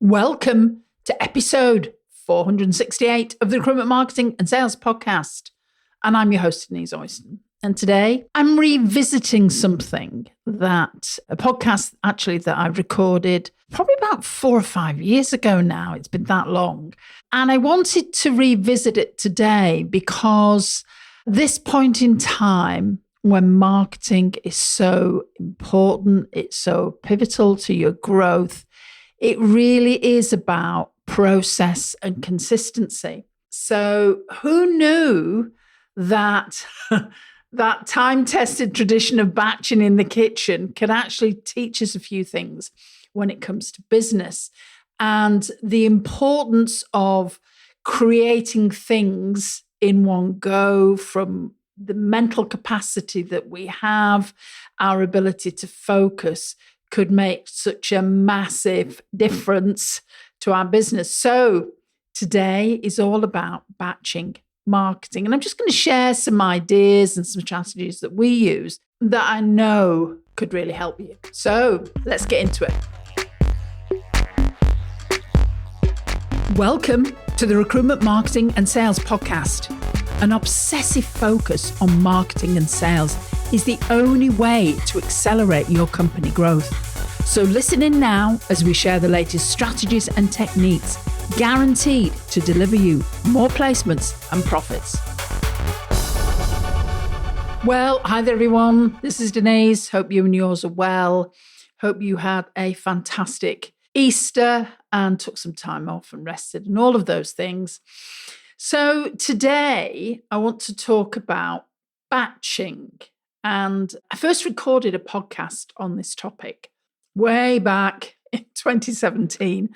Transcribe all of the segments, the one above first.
Welcome to episode 468 of the Recruitment Marketing and Sales Podcast. And I'm your host, Denise Oyston. And today I'm revisiting something a podcast actually that I recorded probably about 4 or 5 years ago now. It's been that long. And I wanted to revisit it today because this point in time when marketing is so important, it's so pivotal to your growth, it really is about process and consistency. So who knew that that time-tested tradition of batching in the kitchen could actually teach us a few things when it comes to business and the importance of creating things in one go, from the mental capacity that we have, our ability to focus could make such a massive difference to our business. So today is all about batching marketing. And I'm just going to share some ideas and some strategies that we use that I know could really help you. So let's get into it. Welcome to the Recruitment Marketing and Sales Podcast. An obsessive focus on marketing and sales is the only way to accelerate your company growth. So listen in now as we share the latest strategies and techniques guaranteed to deliver you more placements and profits. Well, hi there everyone. This is Denise. Hope you and yours are well. Hope you had a fantastic Easter and took some time off and rested and all of those things. So today I want to talk about batching. And I first recorded a podcast on this topic way back in 2017.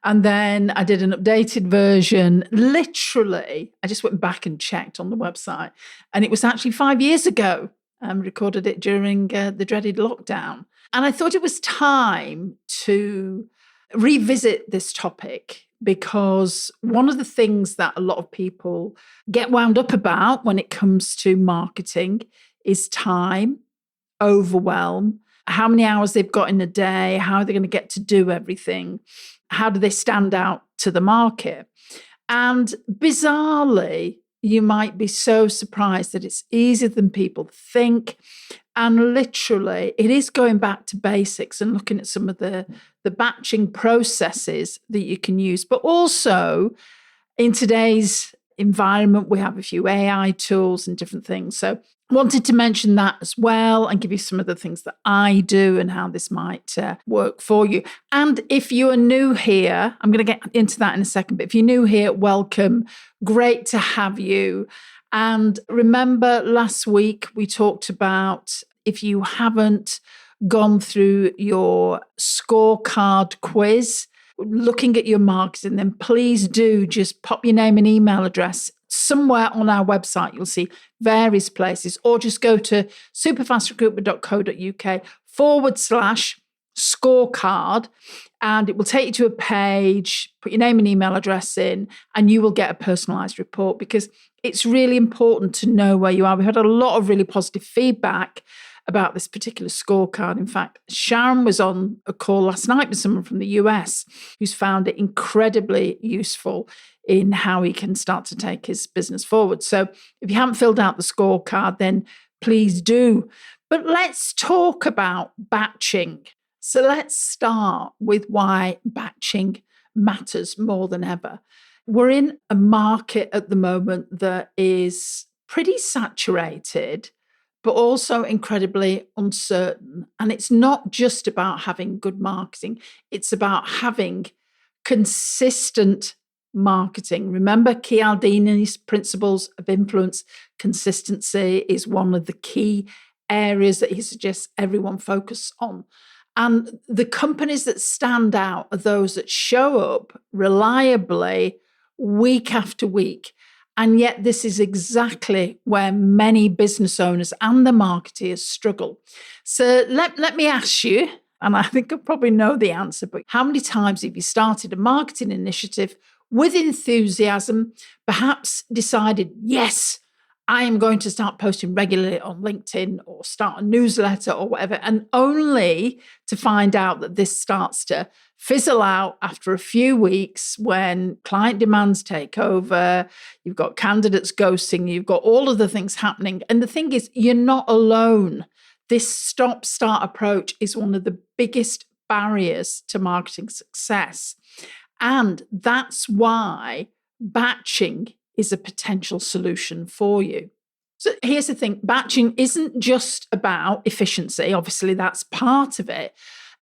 And then I did an updated version. Literally, I just went back and checked on the website. And it was actually 5 years ago. I recorded it during the dreaded lockdown. And I thought it was time to revisit this topic, because one of the things that a lot of people get wound up about when it comes to marketing is time, overwhelm, how many hours they've got in a day, how they're going to get to do everything, how do they stand out to the market. And bizarrely, you might be so surprised that it's easier than people think. And literally, it is going back to basics and looking at some of the batching processes that you can use. But also, in today's environment, we have a few AI tools and different things. So I wanted to mention that as well and give you some of the things that I do and how this might work for you. And if you are new here, I'm going to get into that in a second, but if you're new here, welcome. Great to have you. And remember, last week we talked about, if you haven't gone through your scorecard quiz, looking at your marketing, then please do just pop your name and email address somewhere on our website. You'll see various places, or just go to superfastrecruitment.co.uk/scorecard, and it will take you to a page. Put your name and email address in, and you will get a personalized report, because it's really important to know where you are. We had a lot of really positive feedback about this particular scorecard. In fact, Sharon was on a call last night with someone from the US who's found it incredibly useful in how he can start to take his business forward. So if you haven't filled out the scorecard, then please do. But let's talk about batching. So let's start with why batching matters more than ever. We're in a market at the moment that is pretty saturated, but also incredibly uncertain. And it's not just about having good marketing, it's about having consistent marketing. Remember Cialdini's principles of influence. Consistency is one of the key areas that he suggests everyone focus on. And the companies that stand out are those that show up reliably week after week. And yet this is exactly where many business owners and the marketers struggle. So let me ask you, and I think I probably know the answer, but how many times have you started a marketing initiative with enthusiasm, perhaps decided, yes, I am going to start posting regularly on LinkedIn or start a newsletter or whatever, and only to find out that this starts to fizzle out after a few weeks when client demands take over, you've got candidates ghosting, you've got all of the things happening. And the thing is, you're not alone. This stop-start approach is one of the biggest barriers to marketing success. And that's why batching is a potential solution for you. So here's the thing, batching isn't just about efficiency. Obviously, that's part of it.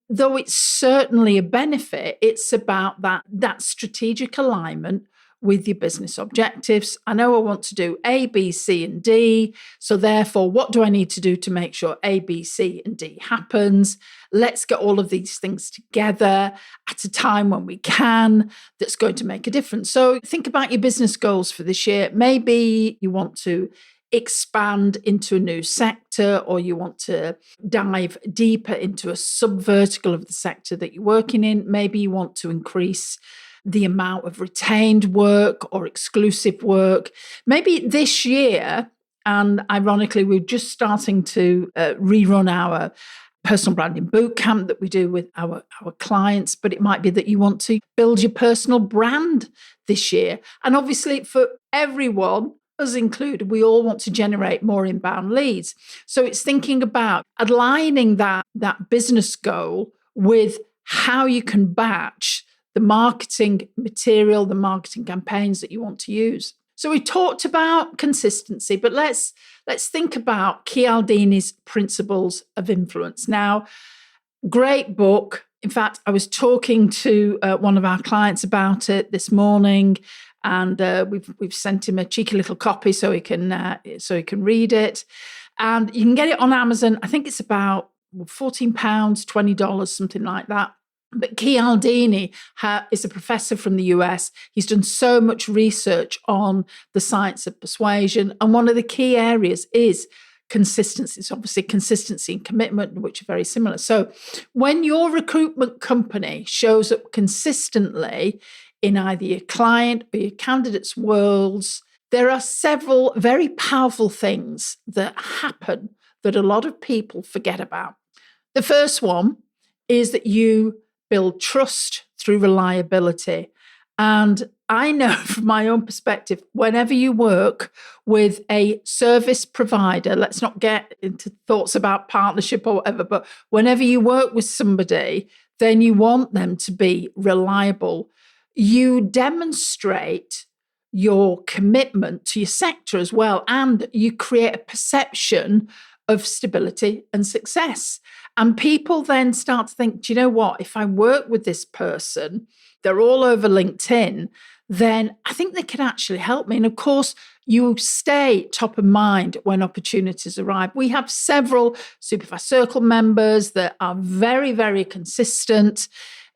Though it's certainly a benefit, it's about that strategic alignment with your business objectives. I know I want to do A, B, C, and D. So therefore, what do I need to do to make sure A, B, C, and D happens? Let's get all of these things together at a time when we can that's going to make a difference. So think about your business goals for this year. Maybe you want to expand into a new sector, or you want to dive deeper into a sub-vertical of the sector that you're working in. Maybe you want to increase the amount of retained work or exclusive work. Maybe this year, and ironically, we're just starting to rerun our personal branding bootcamp that we do with our clients, but it might be that you want to build your personal brand this year. And obviously for everyone, us included, we all want to generate more inbound leads. So it's thinking about aligning that business goal with how you can batch the marketing material, the marketing campaigns that you want to use. So we talked about consistency, but let's think about Cialdini's Principles of Influence. Now, great book. In fact, I was talking to one of our clients about it this morning, and we've sent him a cheeky little copy so he can read it. And you can get it on Amazon. I think it's about £14, $20, something like that. But Cialdini is a professor from the US. He's done so much research on the science of persuasion. And one of the key areas is consistency. It's obviously consistency and commitment, which are very similar. So when your recruitment company shows up consistently in either your client or your candidate's worlds, there are several very powerful things that happen that a lot of people forget about. The first one is that you build trust through reliability. And I know from my own perspective, whenever you work with a service provider, let's not get into thoughts about partnership or whatever, but whenever you work with somebody, then you want them to be reliable. You demonstrate your commitment to your sector as well, and you create a perception of stability and success. And people then start to think, do you know what? If I work with this person, they're all over LinkedIn, then I think they can actually help me. And of course, you stay top of mind when opportunities arrive. We have several Superfast Circle members that are very, very consistent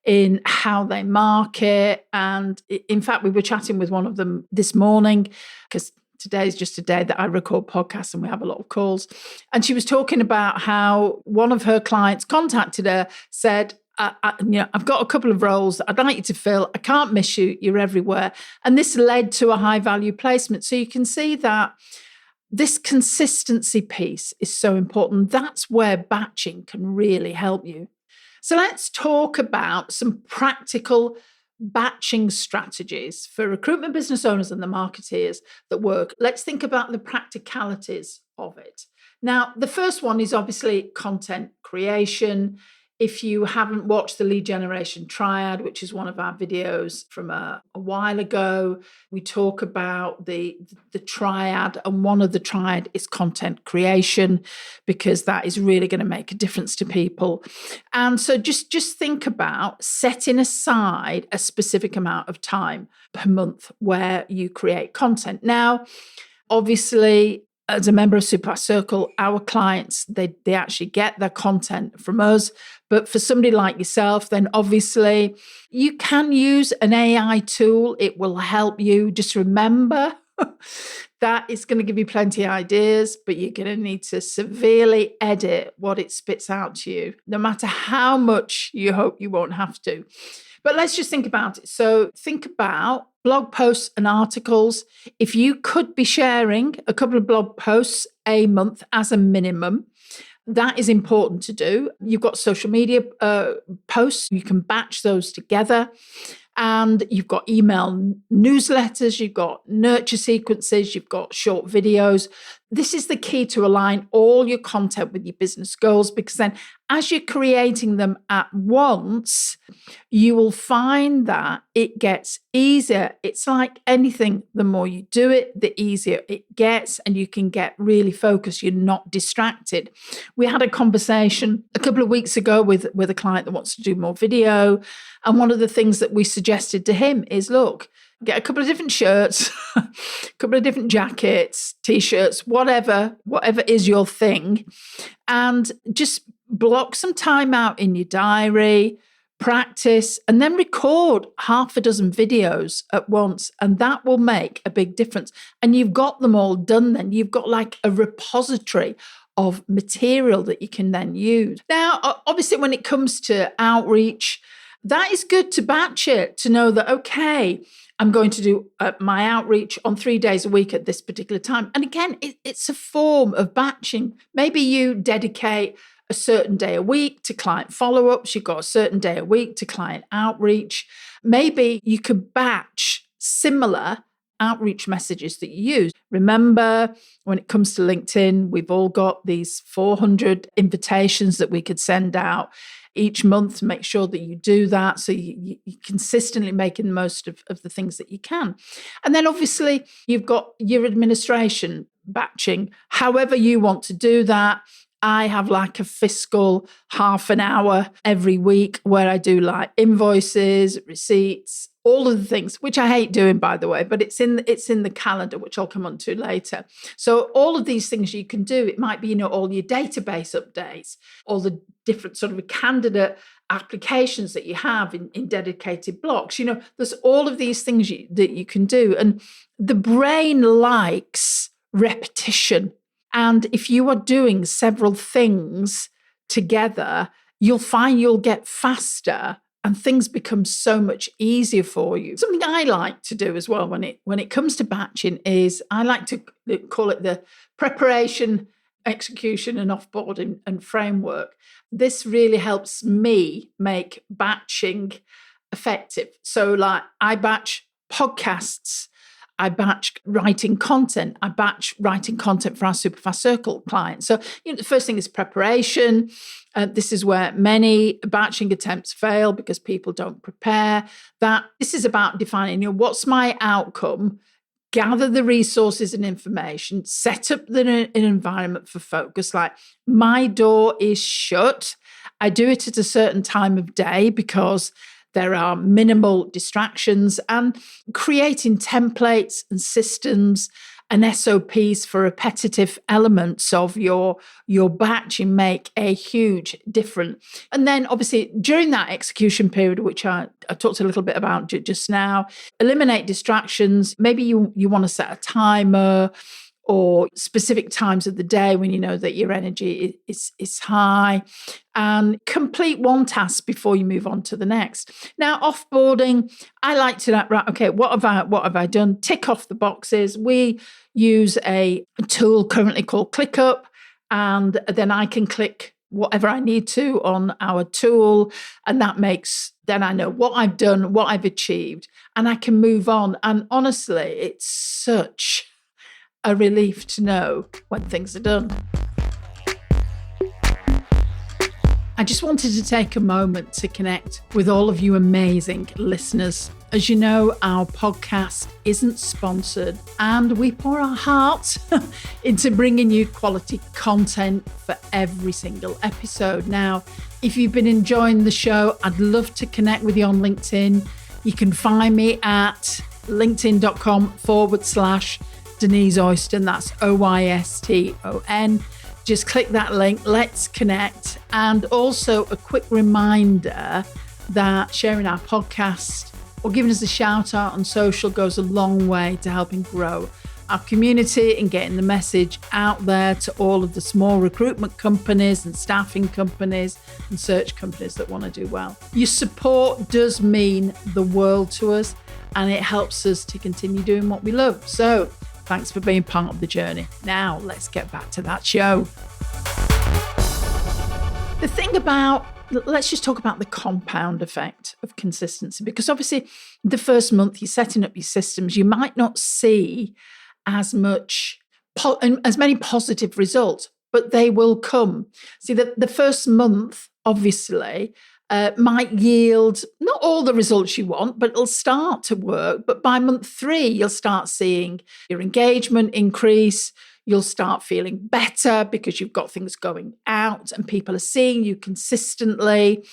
in how they market. And in fact, we were chatting with one of them this morning, because today is just a day that I record podcasts and we have a lot of calls. And she was talking about how one of her clients contacted her, said, I've got a couple of roles that I'd like you to fill. I can't miss you. You're everywhere. And this led to a high value placement. So you can see that this consistency piece is so important. That's where batching can really help you. So let's talk about some practical batching strategies for recruitment business owners and the marketeers that work. Let's think about the practicalities of it. Now, the first one is obviously content creation. If you haven't watched the lead generation triad, which is one of our videos from a while ago, we talk about the triad, and one of the triad is content creation, because that is really going to make a difference to people. And so just think about setting aside a specific amount of time per month where you create content. Now, obviously, as a member of Superfast Circle, our clients, they actually get their content from us. But for somebody like yourself, then obviously you can use an AI tool. It will help you. Just remember that it's going to give you plenty of ideas, but you're going to need to severely edit what it spits out to you, no matter how much you hope you won't have to. But let's just think about it. So think about blog posts and articles. If you could be sharing a couple of blog posts a month as a minimum, that is important to do. You've got social media posts, you can batch those together. And you've got email newsletters, you've got nurture sequences, you've got short videos. This is the key to align all your content with your business goals, because then as you're creating them at once, you will find that it gets easier. It's like anything, the more you do it, the easier it gets, and you can get really focused. You're not distracted. We had a conversation a couple of weeks ago with a client that wants to do more video. And one of the things that we suggested to him is, look, get a couple of different shirts, a couple of different jackets, t-shirts, whatever is your thing, and just block some time out in your diary, practice, and then record half a dozen videos at once. And that will make a big difference. And you've got them all done then. You've got like a repository of material that you can then use. Now, obviously, when it comes to outreach, that is good to batch it, to know that, okay, I'm going to do my outreach on 3 days a week at this particular time. And again, it's a form of batching. Maybe you dedicate a certain day a week to client follow-ups. You've got a certain day a week to client outreach. Maybe you could batch similar outreach messages that you use. Remember, when it comes to LinkedIn, we've all got these 400 invitations that we could send out each month. To make sure that you do that, so you're consistently making the most of the things that you can. And then obviously you've got your administration batching, however you want to do that. I have like a fiscal half an hour every week where I do like invoices, receipts, all of the things, which I hate doing, by the way, but it's in the calendar, which I'll come on to later. So all of these things you can do. It might be, all your database updates, all the different sort of candidate applications that you have in dedicated blocks. There's all of these things that you can do. And the brain likes repetition. And if you are doing several things together, you'll find you'll get faster and things become so much easier for you. Something I like to do as well when it comes to batching is I like to call it the preparation, execution, and offboarding and framework. This really helps me make batching effective. So like I batch podcasts, I batch writing content. I batch writing content for our Superfast Circle clients. So, the first thing is preparation. This is where many batching attempts fail because people don't prepare. This is about defining, what's my outcome, gather the resources and information, set up an environment for focus. Like my door is shut. I do it at a certain time of day because there are minimal distractions, and creating templates and systems and SOPs for repetitive elements of your batching make a huge difference. And then obviously during that execution period, which I talked a little bit about just now, eliminate distractions. Maybe you want to set a timer or specific times of the day when you know that your energy is high, and complete one task before you move on to the next. Now, offboarding, I like to right, okay, what have I done? Tick off the boxes. We use a tool currently called ClickUp, and then I can click whatever I need to on our tool, and then I know what I've done, what I've achieved, and I can move on. And honestly, it's such a relief to know when things are done. I just wanted to take a moment to connect with all of you amazing listeners. As you know, our podcast isn't sponsored, and we pour our hearts into bringing you quality content for every single episode. Now, if you've been enjoying the show, I'd love to connect with you on LinkedIn. You can find me at linkedin.com/Denise Oyston, that's Oyston. Just click that link, let's connect. And also a quick reminder that sharing our podcast or giving us a shout out on social goes a long way to helping grow our community and getting the message out there to all of the small recruitment companies and staffing companies and search companies that want to do well. Your support does mean the world to us. and it helps us to continue doing what we love. So thanks for being part of the journey. Now let's get back to that show. The thing about, let's just talk about the compound effect of consistency, because obviously the first month you're setting up your systems, you might not see as many positive results, but they will come. See, the first month, obviously, might yield not all the results you want, but it'll start to work. But by month 3, you'll start seeing your engagement increase. You'll start feeling better because you've got things going out and people are seeing you consistently.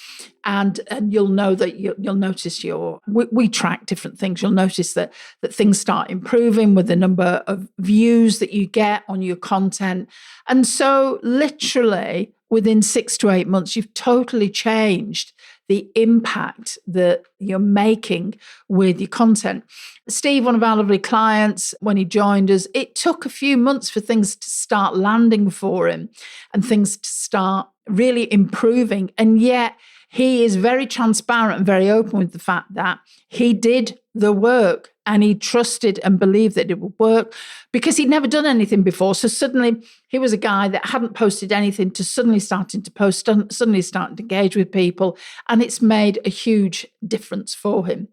And you'll know that you'll notice we track different things. You'll notice that things start improving with the number of views that you get on your content. And so literally within 6 to 8 months, you've totally changed the impact that you're making with your content. Steve, one of our lovely clients, when he joined us, it took a few months for things to start landing for him and things to start really improving. And yet he is very transparent and very open with the fact that he did the work and he trusted and believed that it would work because he'd never done anything before. So suddenly he was a guy that hadn't posted anything to suddenly starting to post, suddenly starting to engage with people. And it's made a huge difference for him.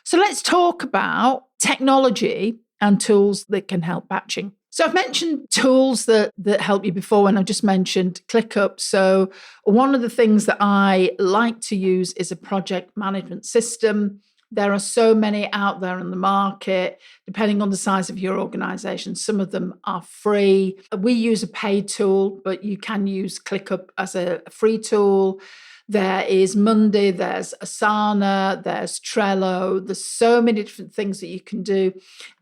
So let's talk about technology and tools that can help batching. So I've mentioned tools that help you before, and I just mentioned ClickUp. So one of the things that I like to use is a project management system. There are so many out there in the market, depending on the size of your organization. Some of them are free. We use a paid tool, but you can use ClickUp as a free tool. There is Monday, there's Asana, there's Trello. There's so many different things that you can do.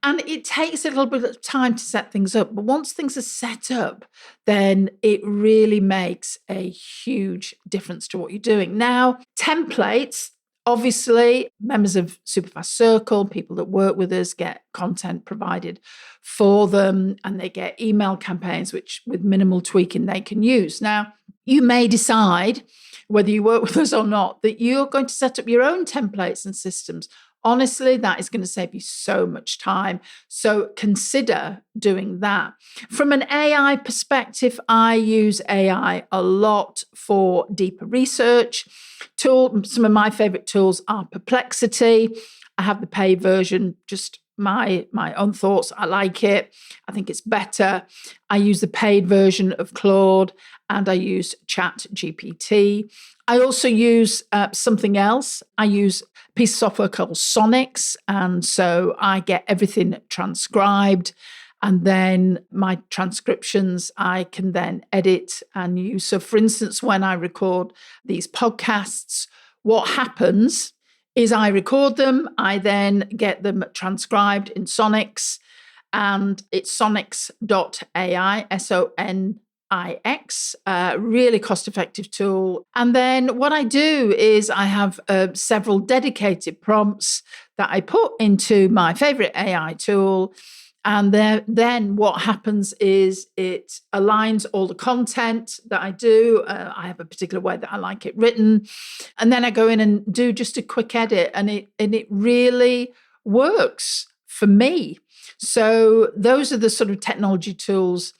And it takes a little bit of time to set things up. But once things are set up, then it really makes a huge difference to what you're doing. Now, templates. Obviously, members of Superfast Circle, people that work with us, get content provided for them, and they get email campaigns, which with minimal tweaking they can use. Now, you may decide, whether you work with us or not, that you're going to set up your own templates and systems. Honestly, that is going to save you so much time. So consider doing that. From an AI perspective, I use AI a lot for deeper research. Some of my favorite tools are Perplexity. I have the paid version, just my own thoughts. I like it. I think it's better. I use the paid version of Claude and I use ChatGPT. I also use something else. I use a piece of software called Sonics. And so I get everything transcribed. And then my transcriptions, I can then edit and use. So for instance, when I record these podcasts, what happens is I record them, I then get them transcribed in Sonics, and it's sonics.ai, Sonix, really cost-effective tool. And then what I do is I have several dedicated prompts that I put into my favorite AI tool. And then what happens is it aligns all the content that I do. I have a particular way that I like it written. And then I go in and do just a quick edit, and it really works for me. So those are the sort of technology tools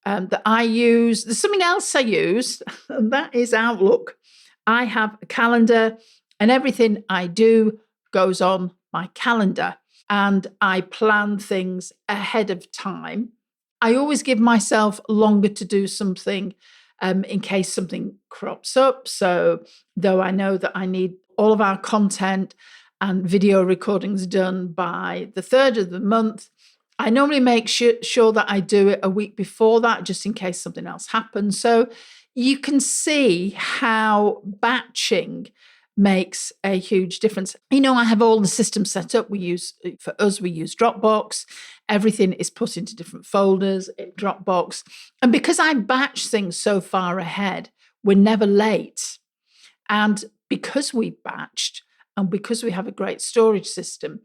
that I use. There's something else I use, and that is Outlook. I have a calendar, and everything I do goes on my calendar. And I plan things ahead of time. I always give myself longer to do something in case something crops up. So though I know that I need all of our content and video recordings done by the 3rd of the month, I normally make sure that I do it a week before that, just in case something else happens. So you can see how batching makes a huge difference. You know, I have all the systems set up. We use Dropbox. Everything is put into different folders in Dropbox. And because I batch things so far ahead, we're never late. And because we batched and because we have a great storage system,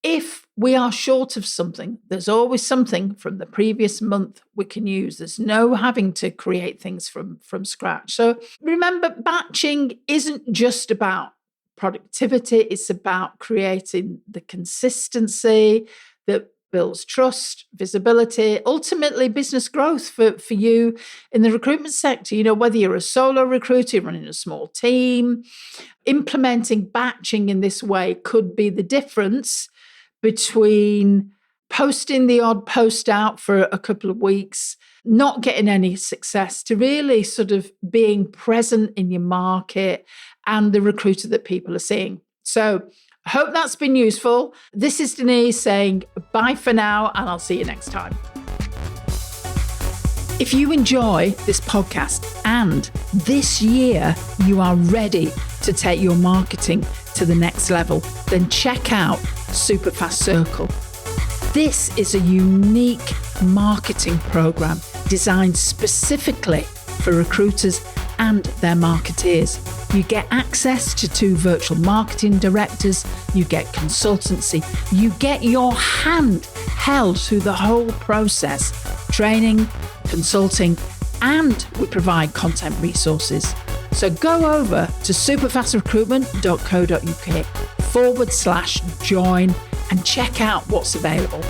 if we are short of something, there's always something from the previous month we can use. There's no having to create things from scratch. So remember, batching isn't just about productivity. It's about creating the consistency that builds trust, visibility, ultimately business growth for you in the recruitment sector. Whether you're a solo recruiter, running a small team, implementing batching in this way could be the difference between posting the odd post out for a couple of weeks, not getting any success, to really sort of being present in your market and the recruiter that people are seeing. So I hope that's been useful. This is Denise saying bye for now, and I'll see you next time. If you enjoy this podcast and this year you are ready to take your marketing to the next level, then check out Superfast Circle. This is a unique marketing program designed specifically for recruiters and their marketeers. You get access to 2 virtual marketing directors, you get consultancy, you get your hand held through the whole process, training, consulting, and we provide content resources. So go over to superfastrecruitment.co.uk/join and check out what's available.